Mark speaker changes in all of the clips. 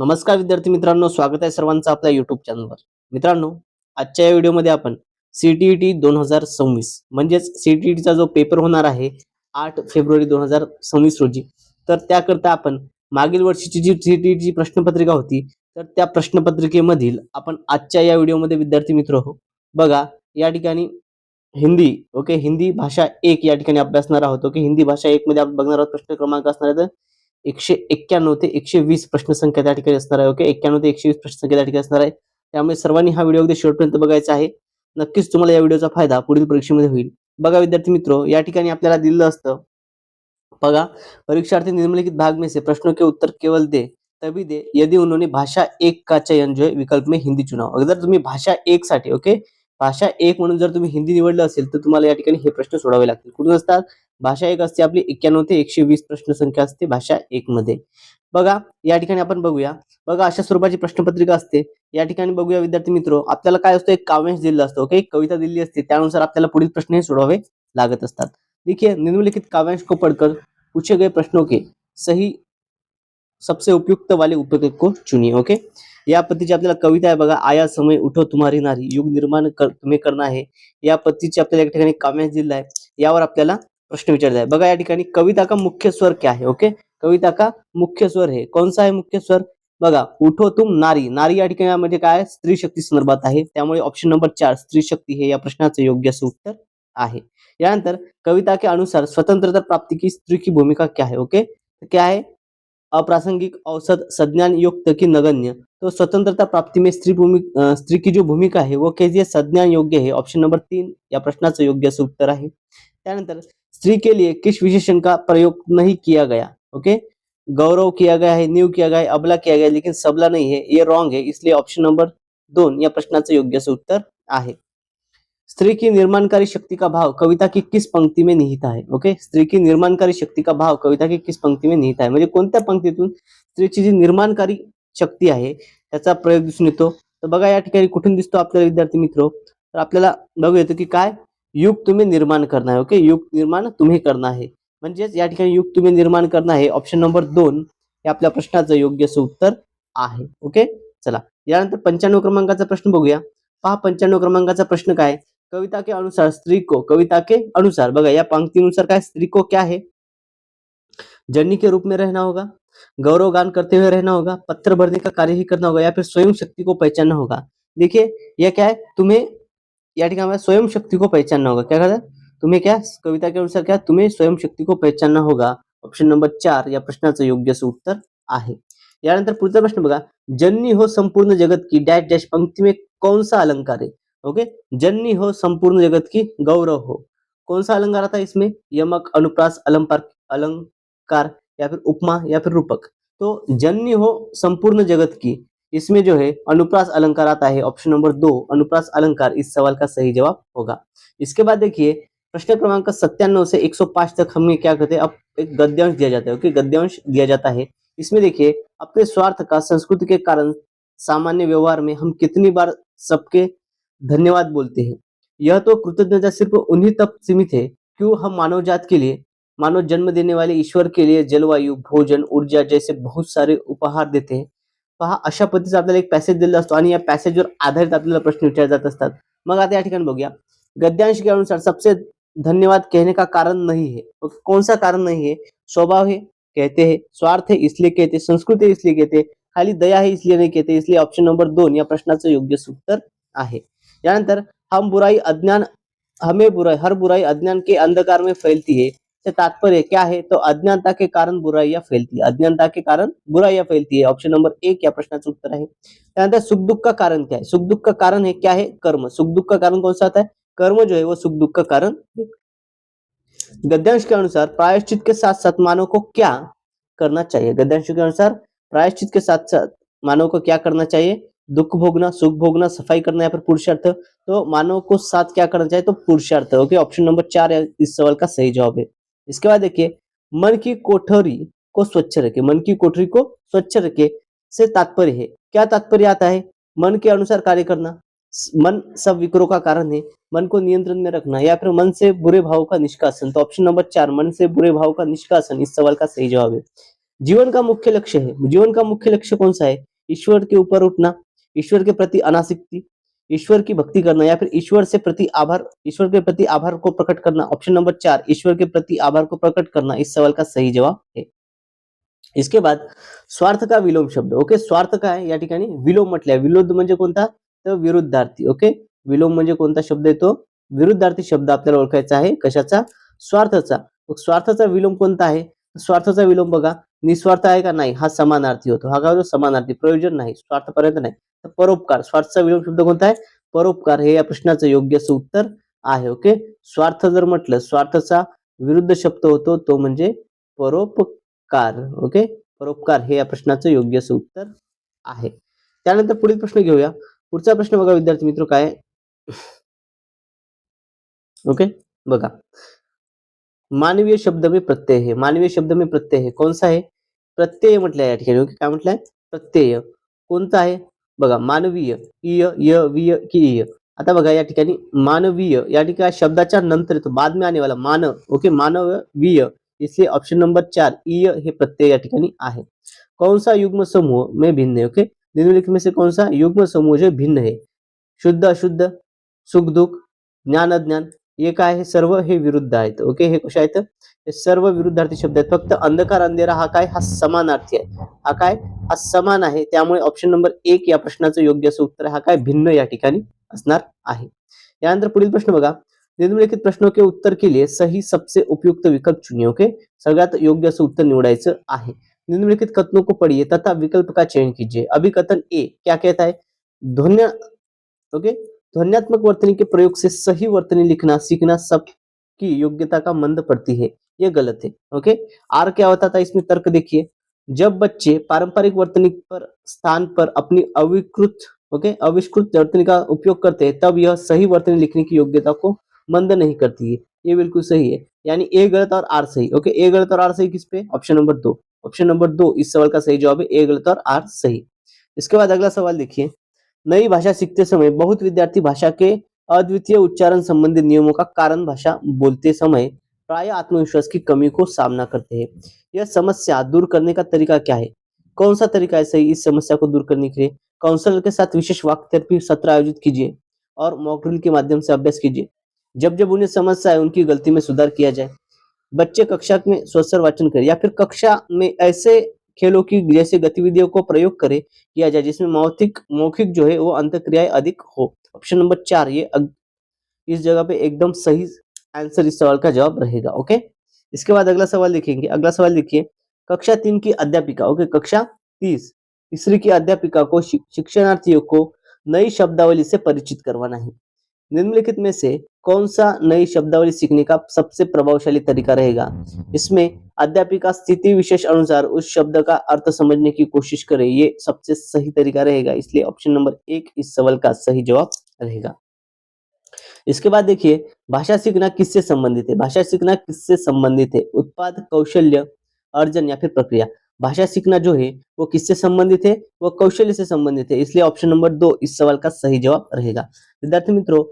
Speaker 1: नमस्कार विद्यार्थी मित्रांनो, स्वागत आहे सर्वांचं आपल्या युट्यूब चॅनलवर. मित्रांनो, आजच्या या व्हिडिओमध्ये आपण सीटीईटी 2026 म्हणजेच सीटीईटीचा जो पेपर होणार आहे 8 फेब्रुवारी 2026 रोजी, तर त्याकरता आपण मागील वर्षीची जी सीटीईटीची प्रश्नपत्रिका होती, तर त्या प्रश्नपत्रिकेमधील आपण आजच्या या व्हिडिओमध्ये विद्यार्थी मित्र हो बघा, या ठिकाणी हिंदी हिंदी भाषा 1 या ठिकाणी अभ्यासणार आहोत. हिंदी भाषा 1 मध्ये आपण बघणार आहोत. प्रश्न क्रमांक असणार आहे 191 ते 120 प्रश्नसंख्या त्या ठिकाणी असणार आहे. 91 ते 120 प्रश्नसंख्या त्या ठिकाणी असणार आहे. त्यामुळे सर्वांनी हा व्हिडिओ अगदी शेवटपर्यंत बघायचा आहे. नक्कीच तुम्हाला या व्हिडिओचा फायदा पुढील परीक्षेमध्ये होईल. बघा विद्यार्थी मित्रो, या ठिकाणी आपल्याला दिलेलं असतं बघा, परीक्षार्थी निम्नलिखित भाग में से प्रश्नों के उत्तर केवल दे तभी दे यदि उन्होंने भाषा 1 का चयन जो है विकल्प में हिंदी चुना हो. अगर तुम्ही भाषा 1 साठी भाषा 1 म्हणून जर तुम्ही हिंदी निवडलं असेल तर तुम्हाला या ठिकाणी हे प्रश्न सोडवावे लागतील. कुठून असतात? भाषा 1 असते आपली 91 ते 120 प्रश्न संख्या असते भाषा 1 मध्ये. बघा या ठिकाणी आपण बघूया. बघा अशा स्वरूपाची प्रश्नपत्रिका असते. या ठिकाणी बघूया विद्यार्थी मित्रो, आपल्याला काय असतं, एक काव्यांश दिलेला असतो. एक कविता दिलेली असते. त्यानुसार आपल्याला पुढील प्रश्न हे सोडवावे लागत असतात. देखिए, निम्नलिखित काव्यांश को पढ़कर पूछे गए प्रश्नों के सही सबसे उपयुक्त वाले उपयोग को चुनिए. या पद्धतीची आपल्याला कविता आहे बघा, आया समय उठो तुम्हारी नारी, युग निर्माण तुम्हें करना है. या पद्धतीची आपल्याला एक ठिकाणी काव्यांश दिलेला आहे. यावर आपल्याला प्रश्न विचारला आहे. बघा या ठिकाणी कविता का मुख्य स्वर क्या है. कविता का मुख्य स्वर है, कौन सा है मुख्य स्वर? बघा, उठो तुम नारी. नारी या ठिकाणी म्हणजे काय, स्त्री शक्ती संदर्भात आहे. त्यामुळे ऑप्शन नंबर 4 स्त्री शक्ती हे या प्रश्नाचं योग्य असं उत्तर आहे. यानंतर कविता के अनुसार स्वतंत्रता प्राप्ति की स्त्री की भूमिका क्या है. क्या है? अप्रासंगिक, औसत, संज्ञान युक्त की नगण्य. तो स्वतंत्रता प्राप्ति में स्त्री की जो भूमिका है वो कैसी है? संज्ञान योग्य है. ऑप्शन नंबर 3 या प्रश्नाचं योग्य असं उत्तर आहे. त्यानंतर स्त्री के लिए किस विशेषण का प्रयोग नहीं किया गया. गौरव किया गया है, न्यू किया गया है, अबला किया गया है, लेकिन सबला नहीं है. ये रॉन्ग है, इसलिए ऑप्शन नंबर 2 या प्रश्नाचं योग्य असं उत्तर आहे. स्त्री की निर्माणकारी शक्ति का भाव कविता की किस पंक्ति में निहित आहे. स्त्री की निर्माणकारी शक्ति का भाव कविता की किस पंक्ति में निहित आहे, म्हणजे कोणत्या पंक्तीतून स्त्रीची जी निर्माणकारी शक्ती आहे त्याचा प्रयोग दिसून येतो. तर बघा या ठिकाणी कुठून दिसतो आपल्याला विद्यार्थी मित्रो, तर आपल्याला बघू येतो की काय, युग तुम्हें निर्माण करना है. युग निर्माण तुम्हें करना है, म्हणजेच या ठिकाणी युग तुम्हें निर्माण करना है. ऑप्शन नंबर 2 हे आपल्या प्रश्नाचं योग्य असं उत्तर आहे. चला यानंतर 95 क्रमांकाचा प्रश्न बघूया. पहा 95 क्रमांकाचा प्रश्न काय, कविता के अनुसार स्त्री को, कविता के अनुसार बघा या पंक्तिनुसार काय, स्त्री को क्या है, जननी के रूप में रहना होगा, गौरव गान करते हुए रहना होगा, पत्थर भरने का कार्य ही करना होगा, या फिर स्वयं शक्ति को पहचानना होगा. देखिए यह क्या है, तुम्हें या ठिकाणी स्वयं शक्ति को पहचानना होगा. क्या कहता है, तुम्हें क्या, कविता के अनुसार क्या, तुम्हें स्वयं शक्ति को पहचानना होगा. ऑप्शन नंबर 4 या प्रश्नाचं योग्य असं उत्तर आहे. यानंतर पुढचा प्रश्न बघा, जननी हो संपूर्ण जगत की डैश डैश पंक्ति में कौन सा अलंकार है. जननी हो संपूर्ण जगत की, गौरव हो, कौन सा अलंकार आता है इसमें, यमक, अनुप्रास, अलंकार या फिर उपमा या फिर रूपक. तो जननी हो संपूर्ण जगत की, इसमें जो है अनुप्रास अलंकार आता है. ऑप्शन नंबर 2 अनुप्रास अलंकार इस सवाल का सही जवाब होगा. इसके बाद देखिए प्रश्न क्रमांक 97 से 105 तक हमें क्या कहते हैं, अब एक गद्यांश दिया जाता है. गद्यांश दिया जाता है. इसमें देखिए, अपने स्वार्थ का संस्कृति के कारण सामान्य व्यवहार में हम कितनी बार सबके धन्यवाद बोलते हैं. यह तो कृतज्ञता सिर्फ उन्हीं तक सीमित है क्यों हम मानव जात के लिए, मानव जन्म देने वाले ईश्वर के लिए जलवायु, भोजन, ऊर्जा जैसे बहुत सारे उपहार देते हैं. पहा अशा पद्धतीचा आपल्याला एक पॅसेज दिलेला असतो आणि या पॅसेजवर आधारित आपल्याला प्रश्न विचारले जात असतात. मग आता या ठिकाणी बघूया, गद्यांश के अनुसार सबसे धन्यवाद कहने का कारण नहीं है. कौन सा कारण नहीं है, स्वभाव है कहते हैं, स्वार्थ है इसलिए कहते, संस्कृति है इसलिए कहते, खाली दया है इसलिए नहीं कहते. इसलिए ऑप्शन नंबर 2 या प्रश्नाचं योग्य उत्तर आहे. यानंतर हम बुराई अज्ञान, हमें बुराई, हर बुराई अज्ञान के अंधकार में फैलती है. से तात्पर्य क्या है, तो अज्ञानता के कारण बुराइयां फैलती है. अज्ञानता के कारण बुराइयां फैलती है. ऑप्शन नंबर 1 या प्रश्नाचं उत्तर आहे. त्यानंतर सुख दुख का कारण क्या है, सुख दुख का कारण है क्या है, कर्म. सुख दुख का कारण कौन सा आता है, कर्म जो है वो सुख दुख का कारण है. गद्यांश के अनुसार प्रायश्चित के साथ साथ मानव को क्या करना चाहिए. गद्यांश के अनुसार प्रायश्चित के साथ साथ मानव को क्या करना चाहिए, दुख भोगना, सुख भोगना, सफाई करना या फिर पुरुषार्थ. तो मानव को साथ क्या करना चाहिए, तो पुरुषार्थ. ऑप्शन नंबर 4 इस सवाल का सही जवाब है. इसके बाद देखिए, मन की कोठरी को स्वच्छ रखे, मन की कोठरी को स्वच्छ रखे से तात्पर्य है, क्या तात्पर्य आता है, मन के अनुसार कार्य करना, मन सब विकारों का कारण है, मन को नियंत्रण में रखना, या फिर मन से बुरे भाव का निष्कासन. तो ऑप्शन नंबर 4 मन से बुरे भाव का निष्कासन इस सवाल का सही जवाब है. जीवन का मुख्य लक्ष्य है, जीवन का मुख्य लक्ष्य कौन सा है, ईश्वर के ऊपर उठना, ईश्वर के प्रति अनासक्ति, ईश्वर की भक्ति करना, या फिर ईश्वर के प्रति आभार को प्रकट करना। ऑप्शन नंबर 4 ईश्वर के प्रति आभार को प्रकट करना इस सवाल का सही जवाब है। इसके बाद स्वार्थ का विलोम शब्द। ओके, स्वार्थ काय या ठिकाणी विलोम म्हटलंय। विलोम म्हणजे कोणता, तर विरुद्धार्थी। ओके, विलोम म्हणजे कोणता शब्द येतो, विरुद्धार्थी शब्द आपल्याला ओळखायचा आहे, कशाचा, स्वार्थाचा। मग स्वार्थाचा विलोम कोणता आहे, स्वार्थाचा विलोम बघा, निस्वार्थ आहे का, नाही, हा समानार्थी होतो। हा काय होतो, समानार्थी, प्रयोजन नाही, स्वार्थपर्यंत नाही। तर परोपकार, स्वार्थाचा विलोम शब्द कोणता आहे, परोपकार, हे या प्रश्नाचं योग्य असं उत्तर आहे। ओके, स्वार्थ जर म्हटलं, स्वार्थाचा विरुद्ध शब्द होतो तो म्हणजे परोपकार। ओके, परोपकार हे या प्रश्नाचं योग्य असं उत्तर आहे। त्यानंतर पुढील प्रश्न घेऊया। पुढचा प्रश्न बघा विद्यार्थी मित्र काय आहे? ओके, बघा, मानवीय शब्द में प्रत्यय है, मानवीय शब्द में प्रत्यय है, कौन सा है, प्रत्यय म्हटलंय या ठिकाणी। ओके, काय म्हटलंय, प्रत्यय कोणता आहे बघा, मानवीय, इय, य, विय की इय। आता बघा या ठिकाणी मानवीय या ठिकाणी शब्दाच्या नंतर येतो, बाद में आने वाला मानव। ओके, मानवीय, इसलिए ऑप्शन नंबर 4 इय हे प्रत्यय या ठिकाणी आहे। कौन सा युग्म समूह में भिन्न है, ओके, निम्नलिखित में से कौन सा युग्म समूह जो भिन्न है, शुद्ध अशुद्ध, सुख दुःख, ज्ञान अज्ञान, हे काय आहे, सर्व हे विरुद्ध आहेत। ओके, हे कसे आहेत, हे सर्व विरुद्धार्थी शब्द आहेत। फक्त अंधकार अंधेरा हा काय, हा समानार्थी आहे, हा काय, हा समान आहे। त्यामुळे ऑप्शन नंबर 1 या प्रश्नाचं योग्य असं उत्तर हा काय, भिन्न या ठिकाणी असणार आहे। यानंतर पुढील प्रश्न बघा, निम्नलिखित प्रश्नों के उत्तर के लिए सही सबसे उपयुक्त विकल्प चुनिए। ओके, सगळ्यात योग्य असं उत्तर निवडायचं आहे। निम्नलिखित कथनों को पढ़िए तथा विकल्प का चयन कीजिए। अभी कथन ए क्या कहता है, ध्वन्य, ओके, ध्वन्यात्मक वर्तनी के प्रयोग से सही वर्तनी लिखना सीखना सबकी योग्यता का मंद पड़ती है, ये गलत है। ओके, आर क्या होता था इसमें, तर्क देखिए, जब बच्चे पारंपरिक वर्तनी पर स्थान पर अपनी आविष्कृत वर्तनी का उपयोग करते हैं तब यह सही वर्तनी लिखने की योग्यता को मंद नहीं करती है, ये बिल्कुल सही है। यानी ए गलत और आर सही। ओके, ए गलत और आर सही किस पे, ऑप्शन नंबर 2, ऑप्शन नंबर 2 इस सवाल का सही जवाब है, ए गलत और आर सही। इसके बाद अगला सवाल देखिए, नई भाषा सीखते समय बहुत विद्यार्थी भाषा के अद्वितीय उच्चारण संबंधी नियमों का कारण भाषा बोलते समय प्राय आत्मविश्वास की कमी को सामना करते हैं। यह समस्या दूर करने का तरीका क्या है, कौन सा तरीका है सही इस समस्या को दूर करने के लिए, काउंसलर के साथ विशेष वाक् थेरेपी सत्र आयोजित कीजिए और मॉक ड्रिल के माध्यम से अभ्यास कीजिए। जब जब उन्हें समस्या है उनकी गलती में सुधार किया जाए। बच्चे कक्षा में स्वस्वर वाचन करें, या फिर कक्षा में ऐसे खेलों की जैसे गतिविधियों को प्रयोग करे किया जाए जिसमें मौखिक जो है वो अंतक्रियाएं अधिक हो। ऑप्शन नंबर 4 ये इस जगह पे एकदम सही आंसर इस सवाल का जवाब रहेगा। ओके, इसके बाद अगला सवाल देखेंगे। अगला सवाल देखिए, कक्षा 3 की अध्यापिका, ओके, कक्षा तीसरी की अध्यापिका को शिक्षणार्थियों को नई शब्दावली से परिचित करवाना है। निम्नलिखित में से कौन सा नई शब्दावली सीखने का सबसे प्रभावशाली तरीका रहेगा, इसमें अध्यापिका स्थिति विशेष अनुसार उस शब्द का अर्थ समझने की कोशिश करे, ये सबसे सही तरीका रहेगा, इसलिए ऑप्शन नंबर 1 इस सवाल का सही जवाब रहेगा। इसके बाद देखिए, भाषा सीखना किससे संबंधित है, भाषा सीखना किससे संबंधित है, उत्पाद, कौशल्य, अर्जन या फिर प्रक्रिया। भाषा सीखना जो है वो किससे संबंधित है, वो कौशल्य से संबंधित है, इसलिए ऑप्शन नंबर 2 इस सवाल का सही जवाब रहेगा। विद्यार्थी मित्रों,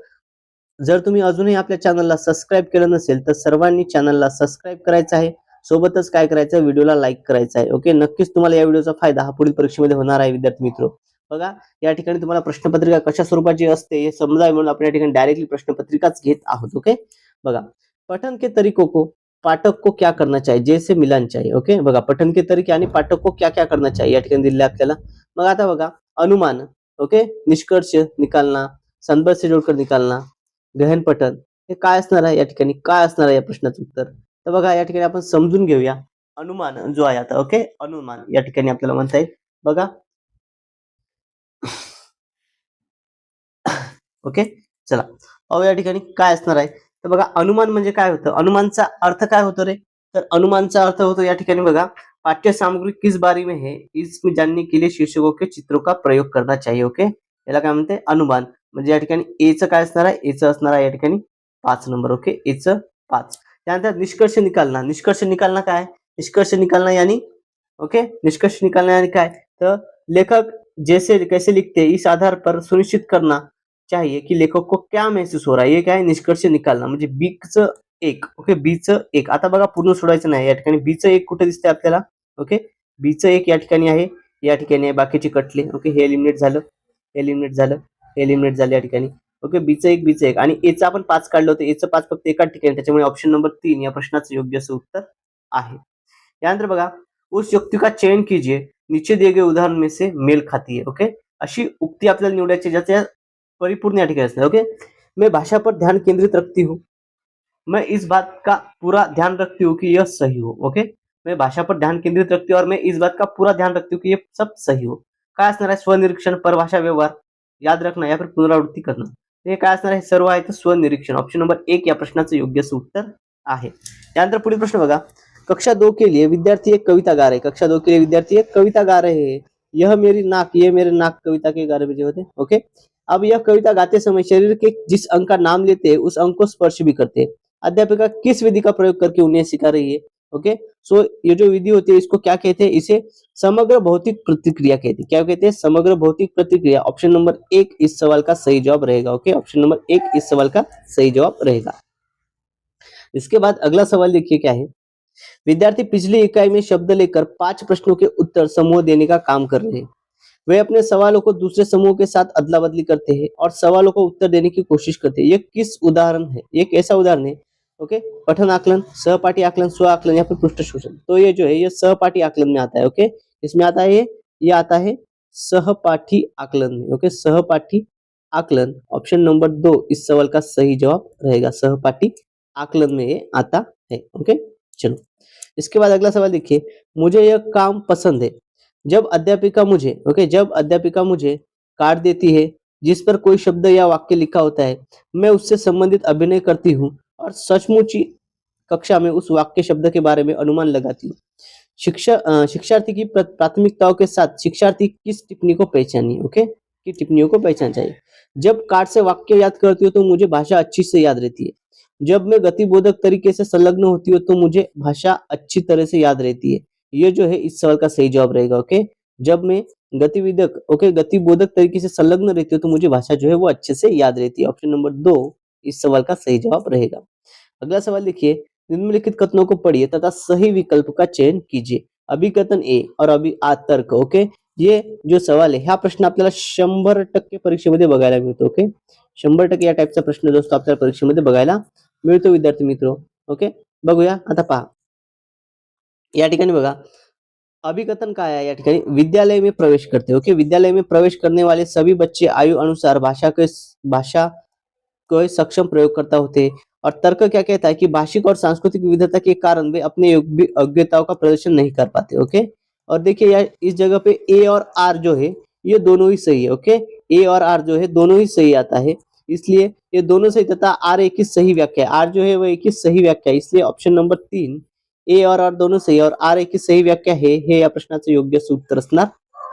Speaker 1: जर तुम्ही अजूनही आपल्या चॅनलला सबस्क्राईब केलं नसेल तर सर्वांनी चॅनलला सबस्क्राईब करायचं आहे, सोबतच काय करायचं, व्हिडिओला लाईक करायचं आहे। ओके, नक्कीच तुम्हाला या व्हिडिओचा फायदा हा पुढील परीक्षेमध्ये होणार आहे। विद्यार्थी मित्रों, बघा या ठिकाणी तुम्हाला प्रश्नपत्रिका कशा स्वरूपाची असते हे समजावे म्हणून आपण या ठिकाणी डायरेक्टली प्रश्नपत्रिकाच घेत आहोत। ओके, बघा, पठन के तरीकों को पाठक को क्या करना चाहिए, जैसे मिलान चाहिए। ओके, बघा, पठन के तरीके आणि पाठक को क्या क्या करना चाहिए या ठिकाणी दिलेलं आपल्याला। मग आता बघा, अनुमान, ओके, निष्कर्ष निकालना, संदर्भ से जोडकर निकालना, गहन पठन, हे काय असणार आहे या ठिकाणी, काय असणार आहे या प्रश्नाचं उत्तर, तर बघा या ठिकाणी आपण समजून घेऊया। अनुमान जो आहे आता, ओके, अनुमान या ठिकाणी आपल्याला म्हणता येईल बघा। ओके, चला अहो या ठिकाणी काय असणार आहे, तर बघा अनुमान म्हणजे काय होतं, अनुमानचा अर्थ काय होतो रे, तर अनुमानचा अर्थ होतो या ठिकाणी बघा, पाठ्य सामग्री किस बारे में है इसमें जानने के लिए शीर्षकों के चित्रों का प्रयोग करना चाहिए। ओके, याला काय म्हणते, अनुमान, म्हणजे या ठिकाणी ए चं काय असणार आहे, ए चं असणार आहे या ठिकाणी 5 नंबर। ओके, ए चं 5। त्यानंतर निष्कर्ष निकालना, निष्कर्ष निकालना काय, निष्कर्ष निकालना यानी, ओके, निष्कर्ष निकालना यानी काय, तर लेखक जैसे कैसे लिखते इस आधार पर सुनिश्चित करना चाहिए कि लेखक को क्या महसूस हो रहा है, ये काय निष्कर्ष निकालना, म्हणजे बी चं 1, ओके, बी चं 1। आता बघा पूर्ण सोडायचं नाही, या ठिकाणी बी चं 1 कुठे दिसतंय आपल्याला, ओके, बी चं 1 या ठिकाणी आहे या ठिकाणी आहे, बाकीचे कटले. ओके, हे एलिमिनेट झालं, एलिमिनेट झालं, एलिमिनेट झालं या ठिकाणी. ओके, बीचं एक, बीचं एक, आणि एचं आपण 5 काढलं होतं. एचं 5 फक्त एकाच ठिकाणी, त्याच्यामुळे ऑप्शन नंबर 3 या प्रश्नाचं योग्य असं उत्तर आहे. यानंतर बघा, उस युक्ति का चयन कीजिए, नीचे दिए गए उदाहरण में से मेल खाती है. ओके, अशी उक्ती आपल्याला निवडायची ज्याच्या परिपूर्ण या ठिकाणी असते. ओके, मैं भाषा पर ध्यान केंद्रित रखती हूँ, मैं इस बात का पूरा ध्यान रखती हूँ कि यह सही हो. ओके, मैं भाषा पर ध्यान केंद्रित रखती हूँ और मैं इस बात का पूरा ध्यान रखती हूँ कि ये सब सही हो. काय असणार आहे? स्वनिरीक्षण, परभाषा व्यवहार, याद रखना या फिर पुनरावृत्ती करणं. हे काय असणार आहे? सर्व आहे तर स्वनिरीक्षण. ऑप्शन नंबर 1 या प्रश्नाचं योग्य असं उत्तर आहे. त्यानंतर पुढील प्रश्न बघा, कक्षा 2 के लिए विद्यार्थी एक कविता गा रहे. कक्षा 2 के लिए विद्यार्थी एक कविता गा रहे हैं. यह मेरी नाक, ये मेरे नाक कविता के गा रहे होते. ओके, अब यह कविता गाते समय शरीर के जिस अंग का नाम लेते हैं उस अंग को स्पर्श भी करते हैं. अध्यापिका किस विधि का प्रयोग करके उन्हें सिखा रही है? ओके, सो ये जो विधि होती है इसको क्या कहते हैं? इसे समग्र भौतिक प्रतिक्रिया कहते हैं. क्या कहते हैं? समग्र भौतिक प्रतिक्रिया. ऑप्शन नंबर 1 इस सवाल का सही जवाब रहेगा. ओके, ऑप्शन नंबर 1 इस सवाल का सही जवाब रहेगा. इसके बाद अगला सवाल देखिए क्या है. विद्यार्थी पिछली इकाई में शब्द लेकर 5 प्रश्नों के उत्तर समूह देने का काम कर रहे हैं. वे अपने सवालों को दूसरे समूह के साथ अदला बदली करते हैं और सवालों को उत्तर देने की कोशिश करते हैं. यह किस उदाहरण है? ये कैसा उदाहरण है? ओके, पठन आकलन, सहपाठी आकलन, स्व आकलन या फिर पृष्ठ शोषण. तो ये जो है ये सहपाठी आकलन में आता है. ओके, इसमें आता है ये आता है सहपाठी आकलन में. ओके, सहपाठी आकलन, ऑप्शन नंबर 2 इस सवाल का सही जवाब रहेगा. सहपाठी आकलन में ये आता है. ओके, चलो इसके बाद अगला सवाल देखिए, मुझे यह काम पसंद है. जब अध्यापिका मुझे कार्ड देती है जिस पर कोई शब्द या वाक्य लिखा होता है, मैं उससे संबंधित अभिनय करती हूँ और सचमुच ही कक्षा में उस वाक्य शब्द के बारे में अनुमान लगाती हूँ. शिक्षार्थी की प्राथमिकताओं के साथ शिक्षार्थी किस टिप्पणी को पहचानिए. ओके, की टिप्पणियों को पहचान चाहिए. जब कार्ड से वाक्य याद करती हूँ तो मुझे भाषा अच्छी से याद रहती है. जब मैं गतिबोधक तरीके से संलग्न होती हूँ तो मुझे भाषा अच्छी तरह से याद रहती है. ये जो है इस सवाल का सही जवाब रहेगा. ओके, जब मैं गतिबोधक तरीके से संलग्न रहती हूँ तो मुझे भाषा जो है वो अच्छे से याद रहती है. ऑप्शन नंबर 2 इस सवाल का सही जवाब रहेगा. अगला सवाल देखिए, निम्नलिखित कथनों को पढ़िए तथा सही विकल्प का चयन कीजिए. अभिकथन ए और तर्क. ओके, ये जो सवाल आहे हा प्रश्न आपल्याला 100% परीक्षेमध्ये बघायला मिळतो. ओके, 100% या टाईपचा प्रश्न दोस्तों आपल्याला परीक्षेमध्ये बघायला मिळतो विद्यार्थी मित्र. ओके, बघूया आता पहा. या ठिकाणी बघा, अभिकथन काय आहे या ठिकाणी, विद्यालय में प्रवेश करते. ओके, विद्यालय में प्रवेश करने वाले सभी बच्चे आयु अनुसार भाषा को सक्षम प्रयोगकर्ता होते हैं. और तर्क क्या कहता है कि भाषिक और सांस्कृतिक विविधता के कारण वे अपने योग्यताओं का प्रदर्शन नहीं कर पाते. ओके, और देखिए यार इस जगह पे ए और आर जो है ये दोनों ही सही है. ओके, ए और आर जो है दोनों ही सही आता है, इसलिए ये दोनों सही तथा आर एक ही सही व्याख्या है. आर जो है वो एक ही सही व्याख्या है, इसलिए ऑप्शन नंबर 3 ए और आर दोनों सही और आर एक ही सही व्याख्या है, हे या प्रश्नाचं योग्य उत्तर असणार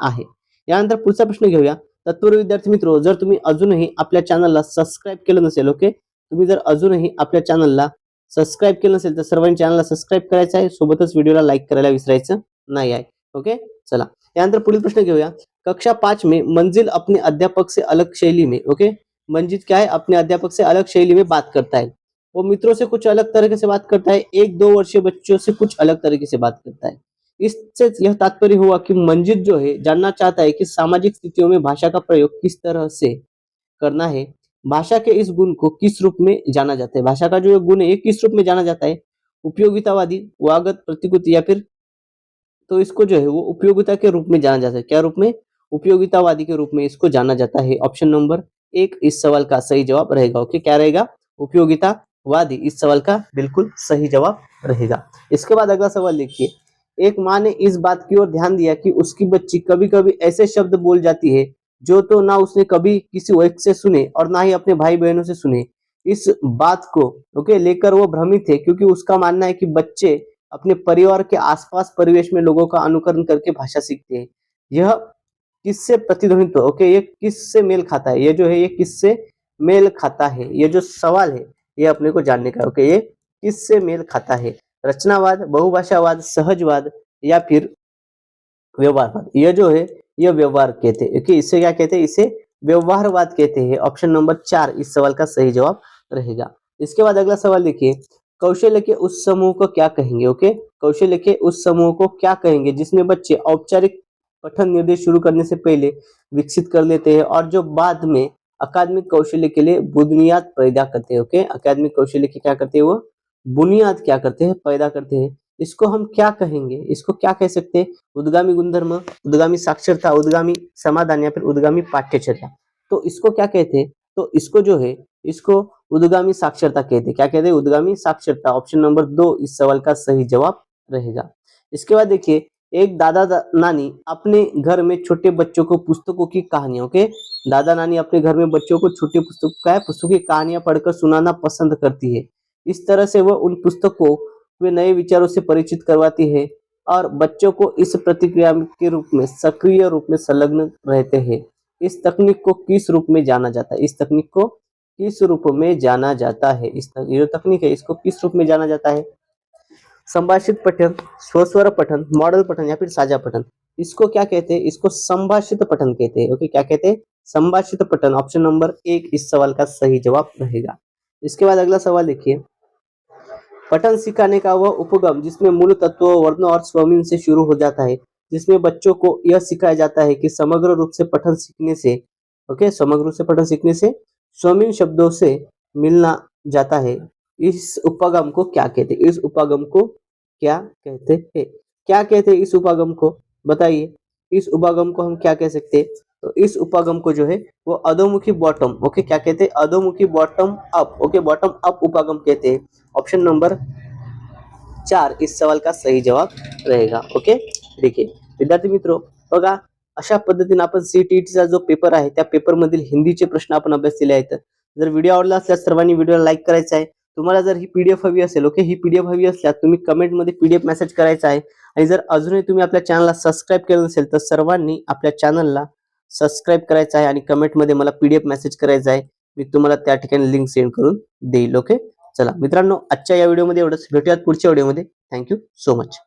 Speaker 1: आहे. यानंतर पुढचा प्रश्न घेऊया. तत्पर विद्यार्थी मित्र, जर तुम्ही अजूनही आपल्या चॅनलला सबस्क्राईब केलं नसेल, ओके, तुम्ही जर अजूनही आपल्या चॅनलला सबस्क्राईब केलं नसेल तर सर्वांनी चॅनलला सबस्क्राईब करायचं आहे, सोबतच व्हिडिओला लाईक करायला विसरायचं नाही आहे. ओके, चला यानंतर पुढील प्रश्न घेऊया. कक्षा 5 में मंजिल अपने अध्यापक से अलग शैली में, ओके, मंजिल क्या है, अपने अध्यापक से अलग शैली में बात करता है. वो मित्रों से कुछ अलग तरीके से बात करता है, 1-2 वर्षीय बच्चों से कुछ अलग तरीके से बात करता है. इससे यह तात्पर्य हुआ कि मंजिल जो है जानना चाहता है कि सामाजिक स्थितियों में भाषा का प्रयोग किस तरह से करना है. भाषा के इस गुण को किस रूप में जाना जाता है. भाषा का जो गुण है ये किस रूप में जाना जाता है, उपयोगितावादी, वागत, प्रतिकृति या फिर, तो इसको जो है वो उपयोगिता के रूप में जाना जाता है. क्या रूप में? उपयोगितावादी के रूप में इसको जाना जाता है. ऑप्शन नंबर 1 इस सवाल का सही जवाब रहेगा. ओके, क्या रहेगा? उपयोगितावादी इस सवाल का बिल्कुल सही जवाब रहेगा. इसके बाद अगला सवाल देखिए. एक माँ ने इस बात की ओर ध्यान दिया कि उसकी बच्ची कभी कभी ऐसे शब्द बोल जाती है जो तो ना उसने कभी किसी एक से सुने और ना ही अपने भाई बहनों से सुने. इस बात को ओके लेकर वो भ्रमित है क्योंकि उसका मानना है कि बच्चे अपने परिवार के आसपास परिवेश में लोगों का अनुकरण करके भाषा सीखते हैं. यह किससे प्रतिध्वनित, ओके, ये किससे मेल खाता है, ये जो है ये किससे मेल खाता है, ये जो सवाल है ये अपने को जानने का है. ओके, ये किससे मेल खाता है, रचनावाद, बहुभाषावाद, सहजवाद या फिर व्यवहारवाद. ये जो है ये व्यवहार कहते हैं. ओके, इससे क्या कहते हैं, इसे व्यवहारवाद कहते हैं. ऑप्शन नंबर 4 इस सवाल का सही जवाब रहेगा. इसके बाद अगला सवाल देखिए. कौशल्य के उस समूह को क्या कहेंगे. ओके, कौशल्य के उस समूह को क्या कहेंगे जिसमें बच्चे औपचारिक पठन निर्देश शुरू करने से पहले विकसित कर लेते हैं और जो बाद में अकादमिक कौशल्य के लिए बुनियाद पैदा करते हैं। ओके, अकादमिक कौशल्य की क्या करते हैं, वो बुनियाद क्या करते हैं, पैदा करते हैं। इसको हम क्या कहेंगे, इसको क्या कह सकते हैं, उद्गामी गुणधर्म, उद्गामी साक्षरता, उद्गामी समाधान या फिर उद्गामी पाठ्यचर्या। तो इसको क्या कहते हैं, तो इसको जो है इसको उद्गामी साक्षरता कहते हैं। क्या कहते हैं, उद्गामी साक्षरता। ऑप्शन नंबर 2 इस सवाल का सही जवाब रहेगा। इसके बाद देखिए, एक दादा नानी अपने घर में छोटे बच्चों को पुस्तकों की कहानियों के दादा नानी अपने घर में बच्चों को छोटी पुस्तकों की कहानियां पढ़कर सुनाना पसंद करती है। इस तरह से वह उन पुस्तकों में नए विचारों से परिचित करवाती है और बच्चों को इस प्रतिक्रिया के रूप में सक्रिय रूप में संलग्न रहते हैं। इस तकनीक को किस रूप में जाना जाता है, इस तकनीक को किस रूप में जाना जाता है, ये जो तकनीक है इसको किस रूप में जाना जाता है, संभाषित पठन, स्वस्वर पठन, मॉडल पठन या फिर साझा पठन। इसको क्या कहते हैं, इसको संभाषित पठन कहते हैं। ओके, क्या कहते हैं, संभाषित पठन। ऑप्शन नंबर 1 इस सवाल का सही जवाब रहेगा। इसके बाद अगला सवाल देखिए, पठन सिखाने का वह उपगम जिसमें मूल तत्व वर्णों और स्वमिन से शुरू हो जाता है, जिसमें बच्चों को यह सिखाया जाता है कि समग्र रूप से पठन सीखने से, ओके, समग्र रूप से पठन सीखने से स्वमिन शब्दों से मिलना जाता है। इस उपगम को क्या कहते हैं, इस उपगम को क्या कहते हैं, क्या कहते हैं इस उपगम को, बताइए। इस उपगम को हम क्या कह सकते हैं, तो इस उपगम को जो है वो अधोमुखी बॉटम, ओके, क्या कहते हैं, अधोमुखी bottom up, okay, bottom up उपगम कहते हैं। ऑप्शन नंबर 4 इस सवाल का सही जवाब रहेगा। ओके, देखिए विद्यार्थी मित्रों, बघा अशा पद्धतीने आपण सीटीईटीचा जो पेपर आहे त्या पेपर मधील हिंदीचे प्रश्न आपण अभ्यासलेले आहेत। जर व्हिडिओ आवडला असल्यास सर्वांनी व्हिडिओला लाईक करायचा आहे। तुम्हाला जर ही पीडीएफ हवी असेल, ओके, ही पीडीएफ हवी असल्यास तुम्ही कमेंट मध्ये पीडीएफ मेसेज करायचा आहे। आणि जर अजूनही तुम्ही आपल्या चॅनलला सबस्क्राइब केलं नसेल तर सर्वांनी आपल्या चॅनलला सबस्क्राइब करायचं आहे आणि कमेंट मध्ये मला पीडीएफ मेसेज करायचा आहे। मी तुम्हाला त्या ठिकाणी लिंक सेंड करून देईल। ओके, चला मित्रांनो, आजच्या या व्हिडिओमध्ये एवढंच। भेटूयात पुढच्या व्हिडिओमध्ये। Thank you so much.